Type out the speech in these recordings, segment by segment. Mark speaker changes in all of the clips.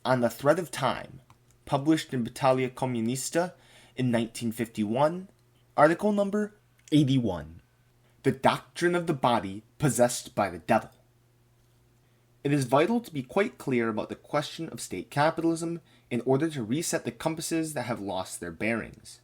Speaker 1: On the Thread of Time, published in Battaglia Communista in 1951, article number 81, The Doctrine of the Body Possessed by the Devil. It is vital to be quite clear about the question of state capitalism in order to reset the compasses that have lost their bearings.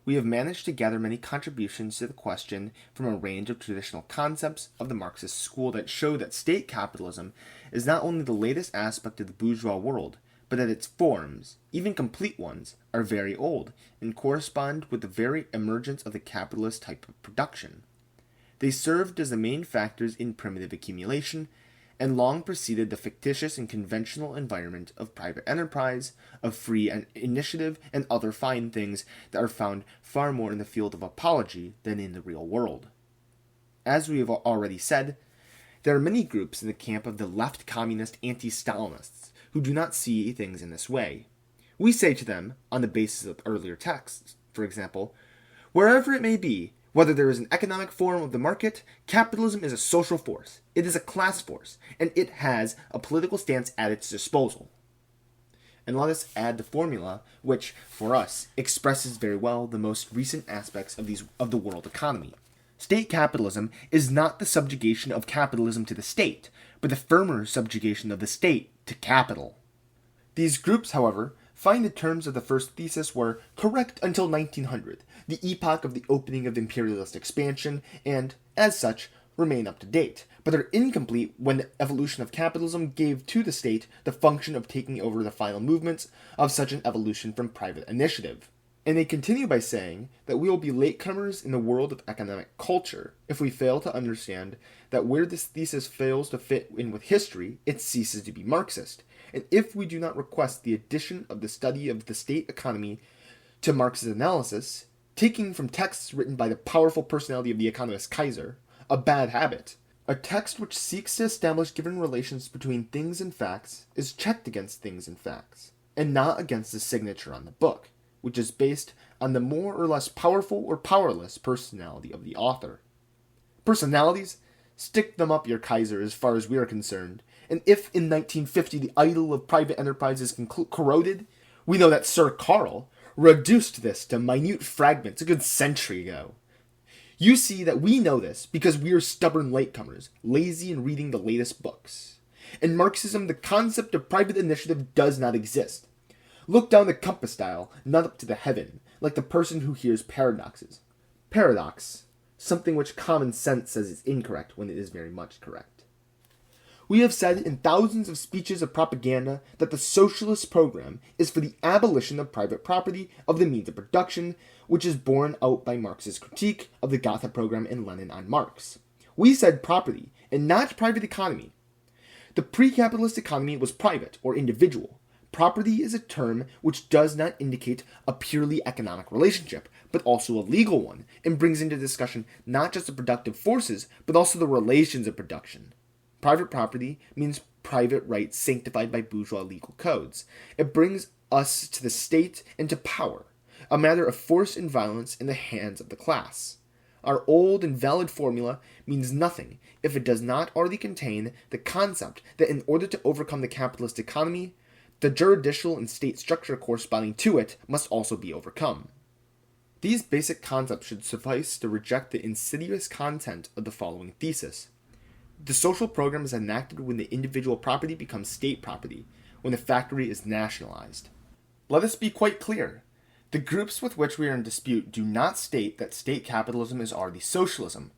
Speaker 1: We have managed to gather many contributions to the question from a range of traditional concepts of the Marxist school that show that state capitalism is not only the latest aspect of the bourgeois world, but that its forms, even complete ones, are very old and correspond with the very emergence of the capitalist type of production. They served as the main factors in primitive accumulation, and long preceded the fictitious and conventional environment of private enterprise, of free initiative, and other fine things that are found far more in the field of apology than in the real world. As we have already said, there are many groups in the camp of the left communist anti-Stalinists who do not see things in this way. We say to them, on the basis of earlier texts, for example, wherever it may be, whether there is an economic form of the market, capitalism is a social force, it is a class force, and it has a political stance at its disposal. And let us add the formula, which, for us, expresses very well the most recent aspects of the world economy. State capitalism is not the subjugation of capitalism to the state, but the firmer subjugation of the state to capital. These groups, however, find the terms of the first thesis were correct until 1900, the epoch of the opening of imperialist expansion, and, as such, remain up to date, but are incomplete when the evolution of capitalism gave to the state the function of taking over the final movements of such an evolution from private initiative. And they continue by saying that we will be latecomers in the world of economic culture if we fail to understand that where this thesis fails to fit in with history, it ceases to be Marxist. And if we do not request the addition of the study of the state economy to Marx's analysis, taking from texts written by the powerful personality of the economist Kaiser, a bad habit, a text which seeks to establish given relations between things and facts is checked against things and facts, and not against the signature on the book, which is based on the more or less powerful or powerless personality of the author. Personalities? Stick them up your Kaiser as far as we are concerned, and if in 1950 the idol of private enterprise is corroded, we know that Sir Karl reduced this to minute fragments a good century ago. You see that we know this because we are stubborn latecomers, lazy in reading the latest books. In Marxism, the concept of private initiative does not exist. Look down the compass dial, not up to the heaven, like the person who hears paradoxes. Paradox, something which common sense says is incorrect when it is very much correct. We have said in thousands of speeches of propaganda that the socialist program is for the abolition of private property of the means of production, which is borne out by Marx's critique of the Gotha program in Lenin on Marx. We said property, and not private economy. The pre-capitalist economy was private or individual. Property is a term which does not indicate a purely economic relationship, but also a legal one, and brings into discussion not just the productive forces, but also the relations of production. Private property means private rights sanctified by bourgeois legal codes. It brings us to the state and to power, a matter of force and violence in the hands of the class. Our old and valid formula means nothing if it does not already contain the concept that in order to overcome the capitalist economy, the juridical and state structure corresponding to it must also be overcome. These basic concepts should suffice to reject the insidious content of the following thesis. The social program is enacted when the individual property becomes state property, when the factory is nationalized. Let us be quite clear. The groups with which we are in dispute do not state that state capitalism is already socialism,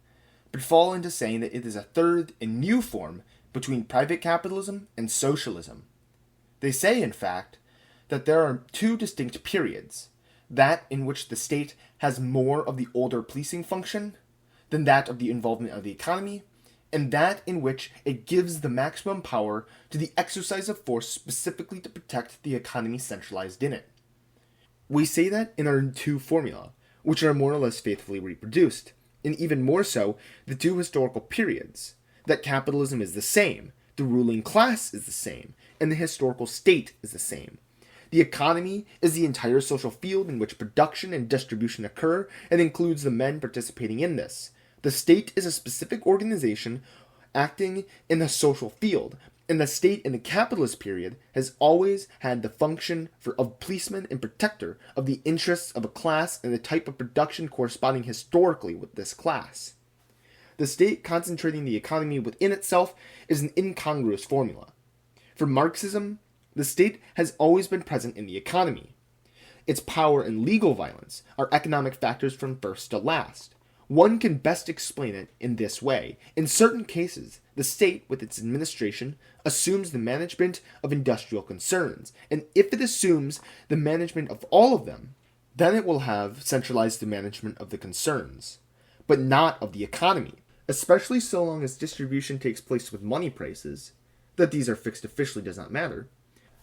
Speaker 1: but fall into saying that it is a third and new form between private capitalism and socialism. They say, in fact, that there are two distinct periods, that in which the state has more of the older policing function than that of the involvement of the economy, and that in which it gives the maximum power to the exercise of force specifically to protect the economy centralized in it. We say that in our two formula, which are more or less faithfully reproduced, and even more so, the two historical periods, that capitalism is the same, the ruling class is the same, and the historical state is the same. The economy is the entire social field in which production and distribution occur and includes the men participating in this. The state is a specific organization acting in the social field, And the state in the capitalist period has always had the function of policeman and protector of the interests of a class and the type of production corresponding historically with this class. The state concentrating the economy within itself is an incongruous formula. For Marxism, the state has always been present in the economy. Its power and legal violence are economic factors from first to last. One can best explain it in this way. In certain cases, the state, with its administration, assumes the management of industrial concerns, and if it assumes the management of all of them, then it will have centralized the management of the concerns, but not of the economy, especially so long as distribution takes place with money prices. That these are fixed officially does not matter.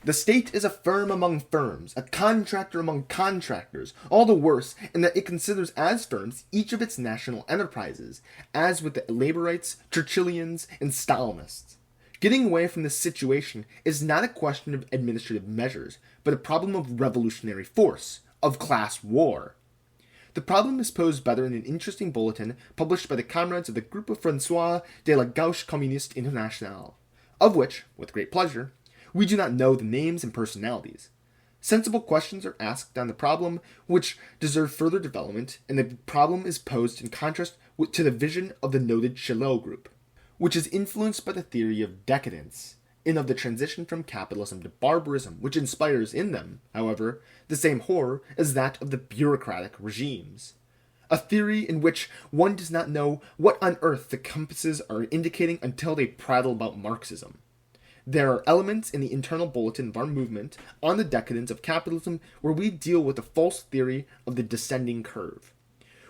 Speaker 1: The state is a firm among firms, a contractor among contractors, all the worse in that it considers as firms each of its national enterprises, as with the Laborites, Churchillians, and Stalinists. Getting away from this situation is not a question of administrative measures, but a problem of revolutionary force, of class war. The problem is posed better in an interesting bulletin published by the comrades of the Groupe François de la Gauche Communiste Internationale, of which, with great pleasure, we do not know the names and personalities. Sensible questions are asked on the problem which deserve further development, and the problem is posed in contrast to the vision of the noted Chelot group, which is influenced by the theory of decadence, and of the transition from capitalism to barbarism, which inspires in them, however, the same horror as that of the bureaucratic regimes. A theory in which one does not know what on earth the compasses are indicating until they prattle about Marxism. There are elements in the internal bulletin of our movement on the decadence of capitalism where we deal with the false theory of the descending curve.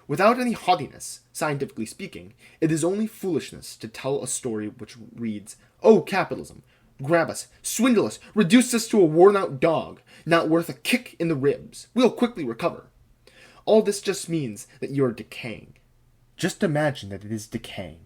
Speaker 1: Without any haughtiness, scientifically speaking, it is only foolishness to tell a story which reads, "Oh, capitalism, grab us, swindle us, reduce us to a worn-out dog, not worth a kick in the ribs. We'll quickly recover." All this just means that you are decaying. Just imagine that it is decaying.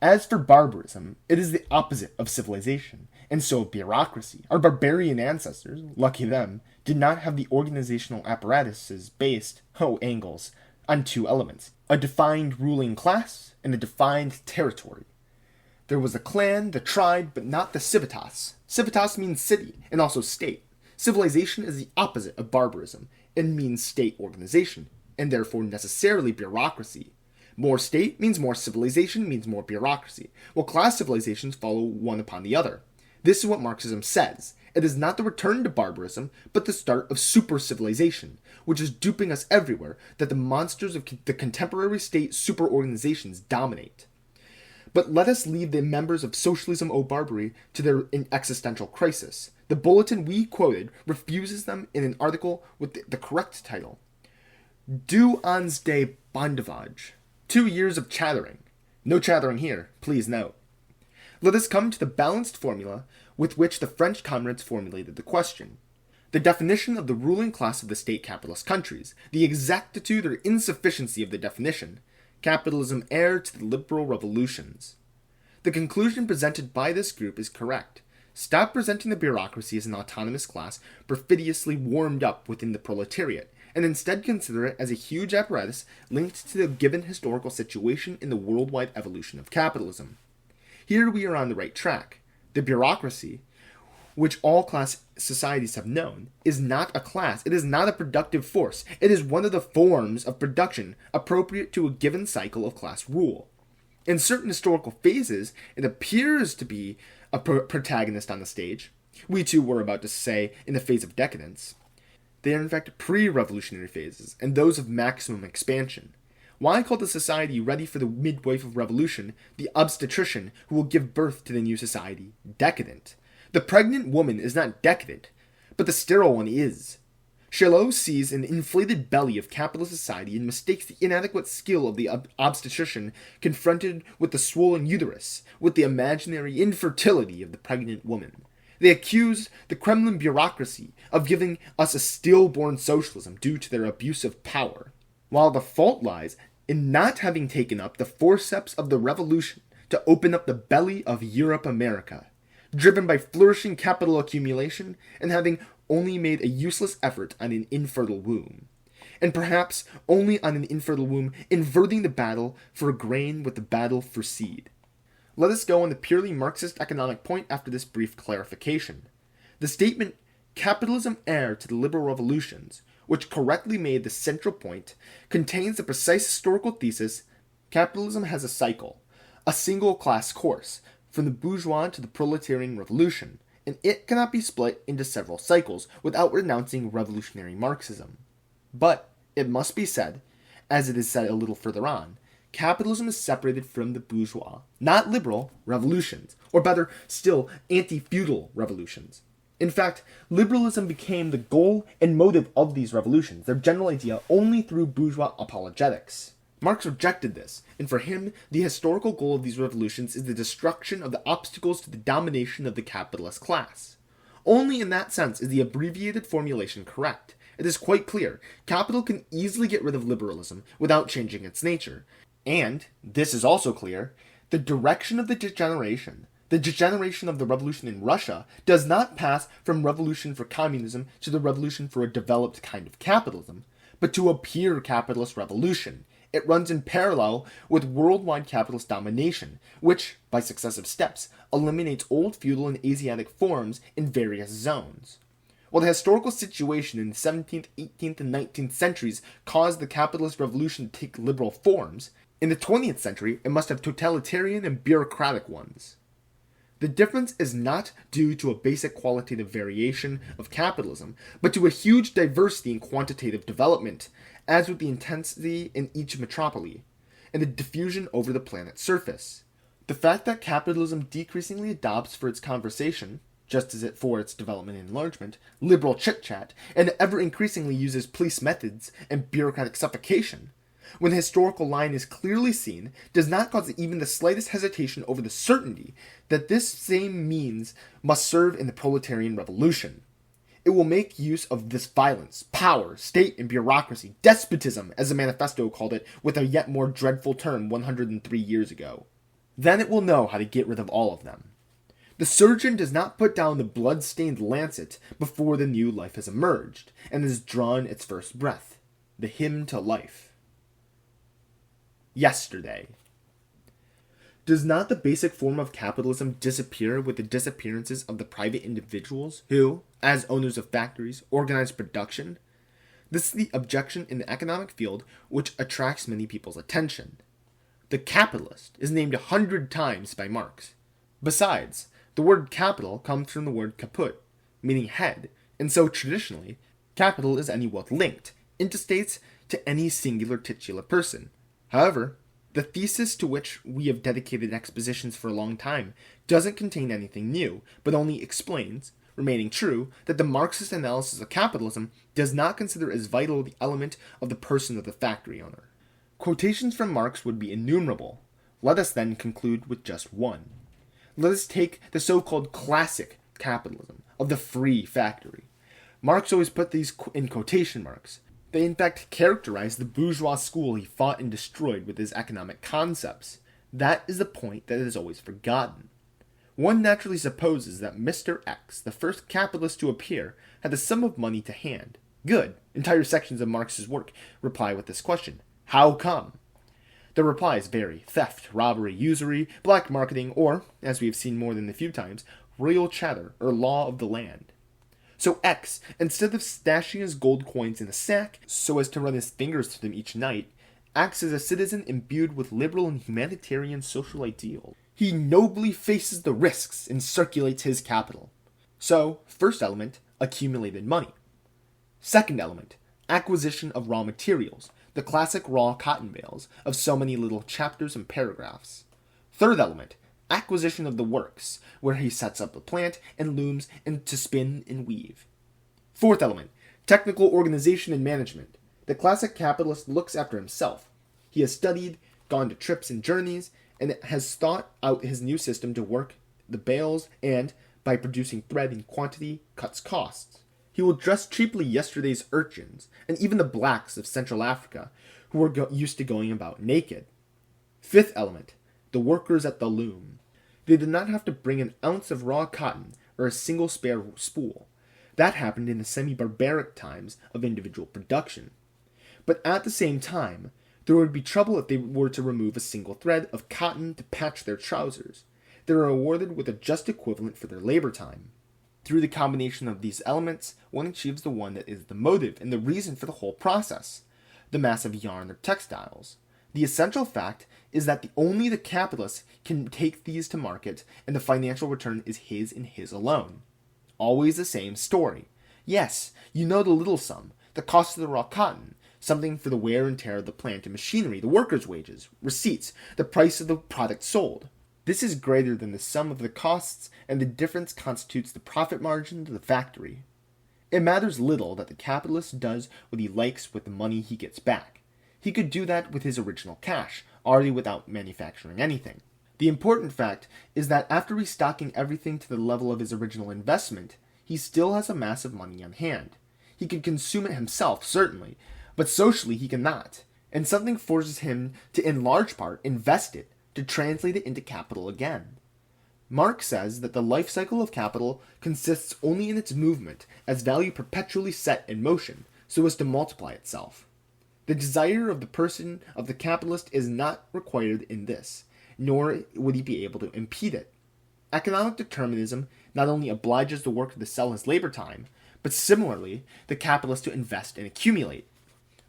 Speaker 1: As for barbarism, it is the opposite of civilization, and so of bureaucracy. Our barbarian ancestors, lucky them, did not have the organizational apparatuses based, angles, on two elements, a defined ruling class and a defined territory. There was the clan, the tribe, but not the civitas. Civitas means city, and also state. Civilization is the opposite of barbarism, and means state organization, and therefore necessarily bureaucracy. More state means more civilization means more bureaucracy, while class civilizations follow one upon the other. This is what Marxism says. It is not the return to barbarism, but the start of super-civilization, which is duping us everywhere that the monsters of the contemporary state super-organizations dominate. But let us leave the members of Socialism au Barbarie to their existential crisis. The bulletin we quoted refuses them in an article with the correct title, "2 ans de bandavage." 2 years of chattering. No chattering here, please note. Let us come to the balanced formula with which the French comrades formulated the question. The definition of the ruling class of the state capitalist countries, the exactitude or insufficiency of the definition, capitalism heir to the liberal revolutions. The conclusion presented by this group is correct. Stop presenting the bureaucracy as an autonomous class perfidiously warmed up within the proletariat, and instead consider it as a huge apparatus linked to the given historical situation in the worldwide evolution of capitalism. Here we are on the right track. The bureaucracy, which all class societies have known, is not a class. It is not a productive force. It is one of the forms of production appropriate to a given cycle of class rule. In certain historical phases, it appears to be a protagonist on the stage. We too were about to say in the phase of decadence. They are in fact pre-revolutionary phases, and those of maximum expansion. Why call the society ready for the midwife of revolution the obstetrician who will give birth to the new society decadent? The pregnant woman is not decadent, but the sterile one is. Chelot sees an inflated belly of capitalist society and mistakes the inadequate skill of the obstetrician confronted with the swollen uterus, with the imaginary infertility of the pregnant woman. They accuse the Kremlin bureaucracy of giving us a stillborn socialism due to their abuse of power, while the fault lies in not having taken up the forceps of the revolution to open up the belly of Europe-America, driven by flourishing capital accumulation and having only made a useless effort on an infertile womb, and perhaps only on an infertile womb inverting the battle for grain with the battle for seed. Let us go on the purely Marxist economic point after this brief clarification. The statement, capitalism heir to the liberal revolutions, which correctly made the central point, contains the precise historical thesis, capitalism has a cycle, a single class course, from the bourgeois to the proletarian revolution, and it cannot be split into several cycles without renouncing revolutionary Marxism. But, it must be said, as it is said a little further on, capitalism is separated from the bourgeois, not liberal, revolutions, or better still, anti-feudal revolutions. In fact, liberalism became the goal and motive of these revolutions, their general idea, only through bourgeois apologetics. Marx rejected this, and for him, the historical goal of these revolutions is the destruction of the obstacles to the domination of the capitalist class. Only in that sense is the abbreviated formulation correct. It is quite clear, capital can easily get rid of liberalism without changing its nature. And, this is also clear, the direction of the degeneration of the revolution in Russia does not pass from revolution for communism to the revolution for a developed kind of capitalism, but to a pure capitalist revolution. It runs in parallel with worldwide capitalist domination, which, by successive steps, eliminates old feudal and Asiatic forms in various zones. While the historical situation in the 17th, 18th, and 19th centuries caused the capitalist revolution to take liberal forms, in the 20th century it must have totalitarian and bureaucratic ones. The difference is not due to a basic qualitative variation of capitalism, but to a huge diversity in quantitative development, as with the intensity in each metropole, and the diffusion over the planet's surface. The fact that capitalism decreasingly adopts for its conversation, just as it for its development and enlargement, liberal chit-chat, and ever increasingly uses police methods and bureaucratic suffocation, when the historical line is clearly seen, does not cause even the slightest hesitation over the certainty that this same means must serve in the proletarian revolution. It will make use of this violence, power, state and bureaucracy, despotism, as the manifesto called it with a yet more dreadful term 103 years ago. Then it will know how to get rid of all of them. The surgeon does not put down the blood-stained lancet before the new life has emerged, and has drawn its first breath, the hymn to life. Yesterday. Does not the basic form of capitalism disappear with the disappearances of the private individuals who, as owners of factories, organize production? This is the objection in the economic field which attracts many people's attention. The capitalist is named 100 times by Marx. Besides, the word capital comes from the word caput, meaning head, and so traditionally, capital is any wealth linked, intestates to any singular titular person. However, the thesis to which we have dedicated expositions for a long time doesn't contain anything new, but only explains, remaining true, that the Marxist analysis of capitalism does not consider as vital the element of the person of the factory owner. Quotations from Marx would be innumerable. Let us then conclude with just one. Let us take the so-called classic capitalism of the free factory. Marx always put these in quotation marks. They in fact characterize the bourgeois school he fought and destroyed with his economic concepts. That is the point that is always forgotten. One naturally supposes that Mr. X, the first capitalist to appear, had a sum of money to hand. Good. Entire sections of Marx's work reply with this question. How come? The replies vary. Theft, robbery, usury, black marketing, or, as we have seen more than a few times, real chatter, or law of the land. So X, instead of stashing his gold coins in a sack so as to run his fingers through them each night, acts as a citizen imbued with liberal and humanitarian social ideals. He nobly faces the risks and circulates his capital. So, first element, accumulated money. Second element, acquisition of raw materials, the classic raw cotton bales of so many little chapters and paragraphs. Third element, acquisition of the works, where he sets up a plant and looms and to spin and weave. Fourth element, technical organization and management. The classic capitalist looks after himself. He has studied, gone to trips and journeys, and has thought out his new system to work the bales and, by producing thread in quantity, cuts costs. He will dress cheaply yesterday's urchins, and even the blacks of Central Africa, who were used to going about naked. Fifth element, the workers at the loom. They did not have to bring an ounce of raw cotton or a single spare spool. That happened in the semi-barbaric times of individual production. But at the same time, There would be trouble if they were to remove a single thread of cotton to patch their trousers. They are awarded with a just equivalent for their labor time. Through the combination of these elements, one achieves the one that is the motive and the reason for the whole process, the mass of yarn or textiles. The essential fact is that only the capitalist can take these to market, and the financial return is his and his alone. Always the same story. Yes, you know the little sum, the cost of the raw cotton, something for the wear and tear of the plant and machinery, the workers' wages, receipts, the price of the product sold. This is greater than the sum of the costs, and the difference constitutes the profit margin to the factory. It matters little that the capitalist does what he likes with the money he gets back. He could do that with his original cash, already without manufacturing anything. The important fact is that after restocking everything to the level of his original investment, he still has a mass of money on hand. He could consume it himself, certainly, but socially he cannot, and something forces him to, in large part, invest it, to translate it into capital again. Marx says that the life cycle of capital consists only in its movement, as value perpetually set in motion, so as to multiply itself. The desire of the person of the capitalist is not required in this, nor would he be able to impede it. Economic determinism not only obliges the worker to sell his labor time, but similarly the capitalist to invest and accumulate.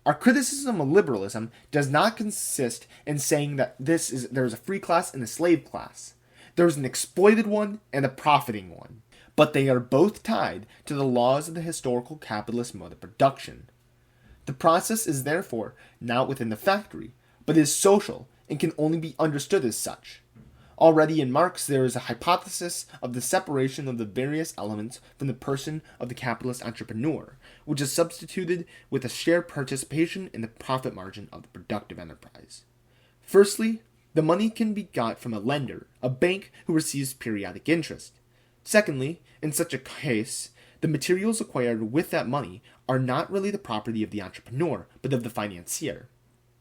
Speaker 1: Our criticism of liberalism does not consist in saying that there is a free class and a slave class. There is an exploited one and a profiting one. But they are both tied to the laws of the historical capitalist mode of production. The process is therefore not within the factory, but is social and can only be understood as such. Already in Marx there is a hypothesis of the separation of the various elements from the person of the capitalist entrepreneur, which is substituted with a shared participation in the profit margin of the productive enterprise. Firstly, the money can be got from a lender, a bank who receives periodic interest. Secondly, in such a case, the materials acquired with that money are not really the property of the entrepreneur, but of the financier.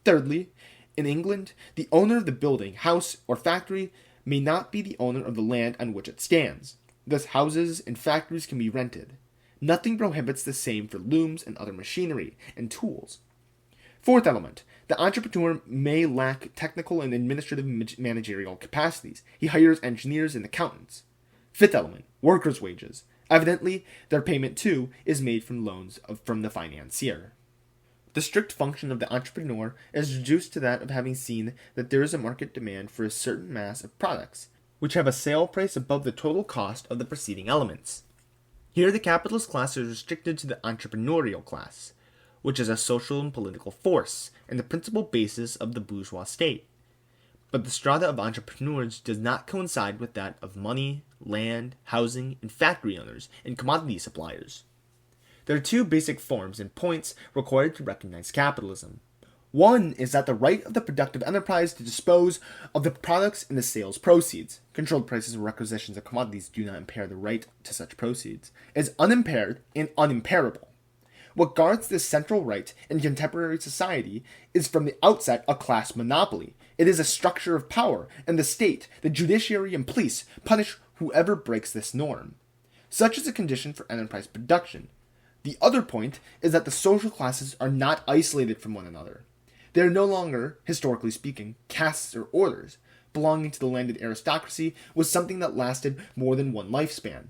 Speaker 1: Thirdly, in England, the owner of the building, house, or factory may not be the owner of the land on which it stands. Thus houses and factories can be rented. Nothing prohibits the same for looms and other machinery and tools. Fourth element, the entrepreneur may lack technical and administrative managerial capacities. He hires engineers and accountants. Fifth element, workers' wages. Evidently, their payment too is made from loans from the financier. The strict function of the entrepreneur is reduced to that of having seen that there is a market demand for a certain mass of products, which have a sale price above the total cost of the preceding elements. Here the capitalist class is restricted to the entrepreneurial class, which is a social and political force, and the principal basis of the bourgeois state. But the strata of entrepreneurs does not coincide with that of money, land, housing, and factory owners, and commodity suppliers. There are two basic forms and points required to recognize capitalism. One is that the right of the productive enterprise to dispose of the products and the sales proceeds, controlled prices and requisitions of commodities do not impair the right to such proceeds, is unimpaired and unimpairable. What guards this central right in contemporary society is from the outset a class monopoly. It is a structure of power, and the state, the judiciary, and police punish whoever breaks this norm. Such is a condition for enterprise production. The other point is that the social classes are not isolated from one another. They are no longer, historically speaking, castes or orders. Belonging to the landed aristocracy was something that lasted more than one lifespan,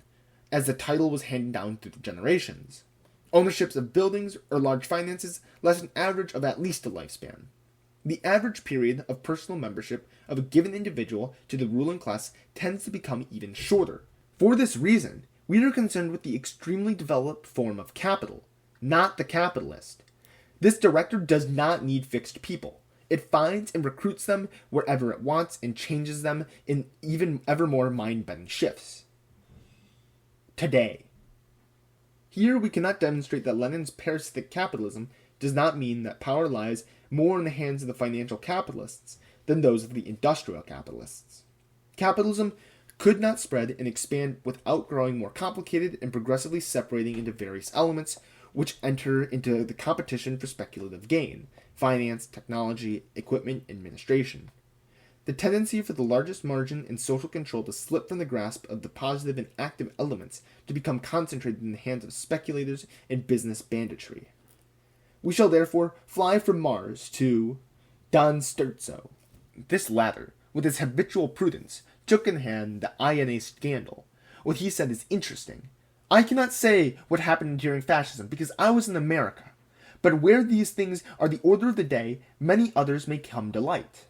Speaker 1: as the title was handed down through the generations. Ownerships of buildings or large finances last an average of at least a lifespan. The average period of personal membership of a given individual to the ruling class tends to become even shorter. For this reason, we are concerned with the extremely developed form of capital, not the capitalist. This director does not need fixed people. It finds and recruits them wherever it wants and changes them in even ever more mind-bending shifts. Today. Here we cannot demonstrate that Lenin's parasitic capitalism does not mean that power lies more in the hands of the financial capitalists than those of the industrial capitalists. Capitalism could not spread and expand without growing more complicated and progressively separating into various elements which enter into the competition for speculative gain, finance, technology, equipment, administration. The tendency for the largest margin in social control to slip from the grasp of the positive and active elements to become concentrated in the hands of speculators and business banditry. We shall therefore fly from Mars to Don Sturzo. This latter, with his habitual prudence, took in hand the INA scandal. What he said is interesting. I cannot say what happened during fascism because I was in America, but where these things are the order of the day, many others may come to light.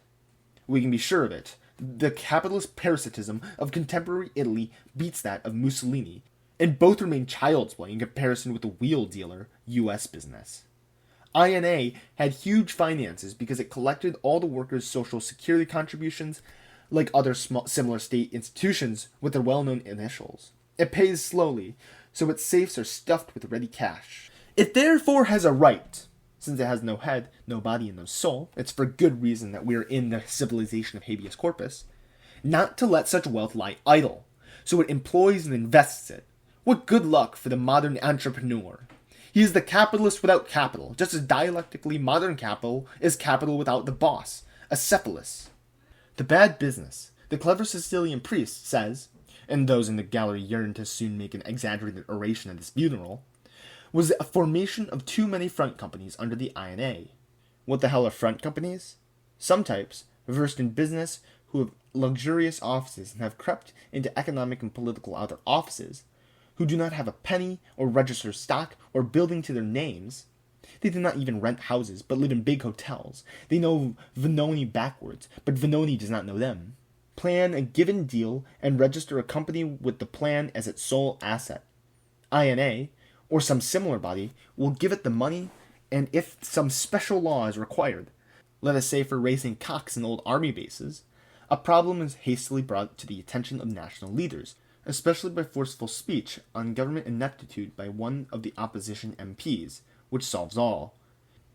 Speaker 1: We can be sure of it. The capitalist parasitism of contemporary Italy beats that of Mussolini, and both remain child's play in comparison with the wheel dealer U.S. business. INA had huge finances because it collected all the workers' social security contributions, like other similar state institutions with their well-known initials. It pays slowly, so its safes are stuffed with ready cash. It therefore has a right, since it has no head, no body, and no soul, it's for good reason that we are in the civilization of habeas corpus, not to let such wealth lie idle, so it employs and invests it. What good luck for the modern entrepreneur! He is the capitalist without capital, just as dialectically modern capital is capital without the boss, Acephalus. The bad business, the clever Sicilian priest says, and those in the gallery yearn to soon make an exaggerated oration at his funeral, was a formation of too many front companies under the INA. What the hell are front companies? Some types, versed in business, who have luxurious offices and have crept into economic and political outer offices, who do not have a penny or register stock or building to their names. They do not even rent houses, but live in big hotels. They know Venoni backwards, but Venoni does not know them. Plan a given deal and register a company with the plan as its sole asset. INA, or some similar body, will give it the money, and if some special law is required, let us say for raising cocks in old army bases, a problem is hastily brought to the attention of national leaders, especially by forceful speech on government ineptitude by one of the opposition MPs, which solves all.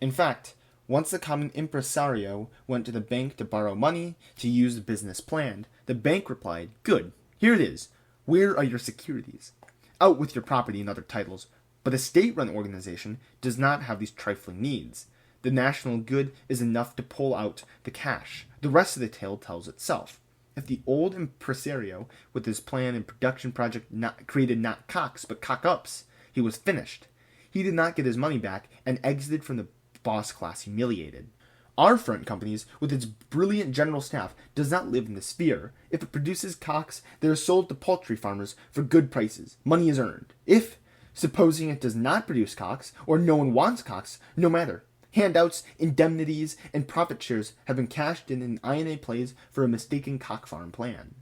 Speaker 1: In fact, once the common impresario went to the bank to borrow money to use the business planned, the bank replied, "Good, here it is. Where are your securities? Out with your property and other titles." But a state-run organization does not have these trifling needs. The national good is enough to pull out the cash. The rest of the tale tells itself. If the old impresario, with his plan and production project, created not cocks but cock-ups, he was finished. He did not get his money back and exited from the boss class humiliated. Our front companies, with its brilliant general staff, does not live in the sphere. If it produces cocks, they are sold to poultry farmers for good prices. Money is earned. If, supposing it does not produce cocks, or no one wants cocks, no matter. Handouts, indemnities, and profit shares have been cashed in INA plays for a mistaken cock farm plan.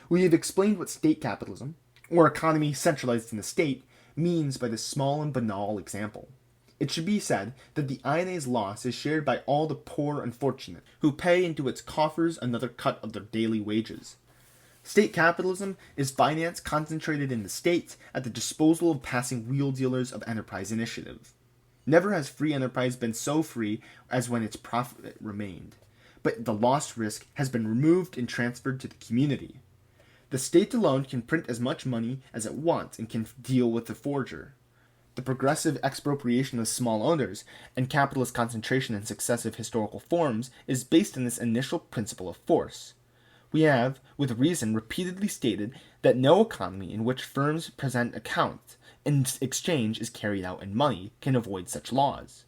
Speaker 1: We have explained what state capitalism, or economy centralized in the state, means by this small and banal example. It should be said that the INA's loss is shared by all the poor unfortunate, who pay into its coffers another cut of their daily wages. State capitalism is finance concentrated in the state at the disposal of passing wheel dealers of enterprise initiative. Never has free enterprise been so free as when its profit remained, but the lost risk has been removed and transferred to the community. The state alone can print as much money as it wants and can deal with the forger. The progressive expropriation of small owners and capitalist concentration in successive historical forms is based on this initial principle of force. We have, with reason, repeatedly stated that no economy in which firms present accounts and exchange is carried out in money can avoid such laws.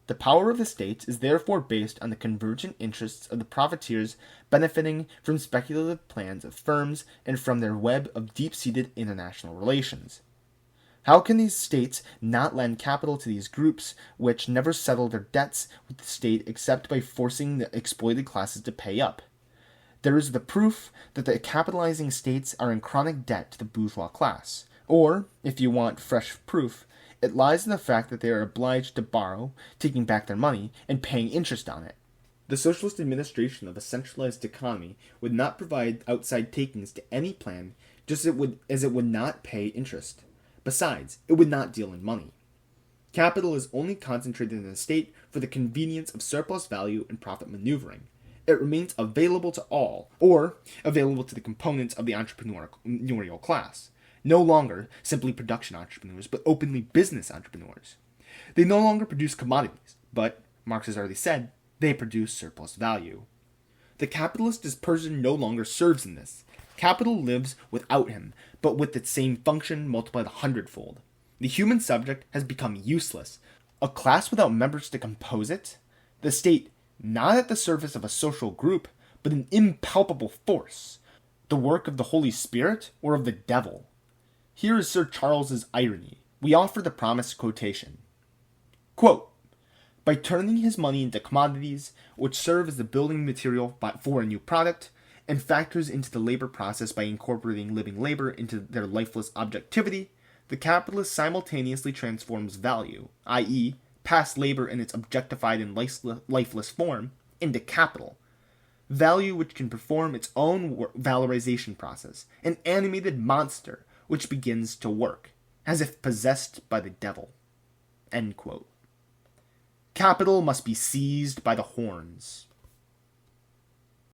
Speaker 1: The power of the states is therefore based on the convergent interests of the profiteers benefiting from speculative plans of firms and from their web of deep-seated international relations. How can these states not lend capital to these groups which never settle their debts with the state except by forcing the exploited classes to pay up? There is the proof that the capitalizing states are in chronic debt to the bourgeois class. Or, if you want fresh proof, it lies in the fact that they are obliged to borrow, taking back their money, and paying interest on it. The socialist administration of a centralized economy would not provide outside takings to any plan just as it would not pay interest. Besides, it would not deal in money. Capital is only concentrated in the state for the convenience of surplus value and profit maneuvering. It remains available to all, or available to the components of the entrepreneurial class. No longer simply production entrepreneurs, but openly business entrepreneurs. They no longer produce commodities, but, Marx has already said, they produce surplus value. The capitalist dispersion no longer serves in this. Capital lives without him, but with its same function multiplied 100-fold. The human subject has become useless. A class without members to compose it? The state not at the surface of a social group, but an impalpable force, the work of the Holy Spirit or of the devil. Here is Sir Charles's irony. We offer the promised quotation. Quote, by turning his money into commodities, which serve as the building material for a new product, and factors into the labor process by incorporating living labor into their lifeless objectivity, the capitalist simultaneously transforms value, i.e., past labor in its objectified and lifeless form, into capital, value which can perform its own valorization process, an animated monster which begins to work, as if possessed by the devil. End quote. Capital must be seized by the horns.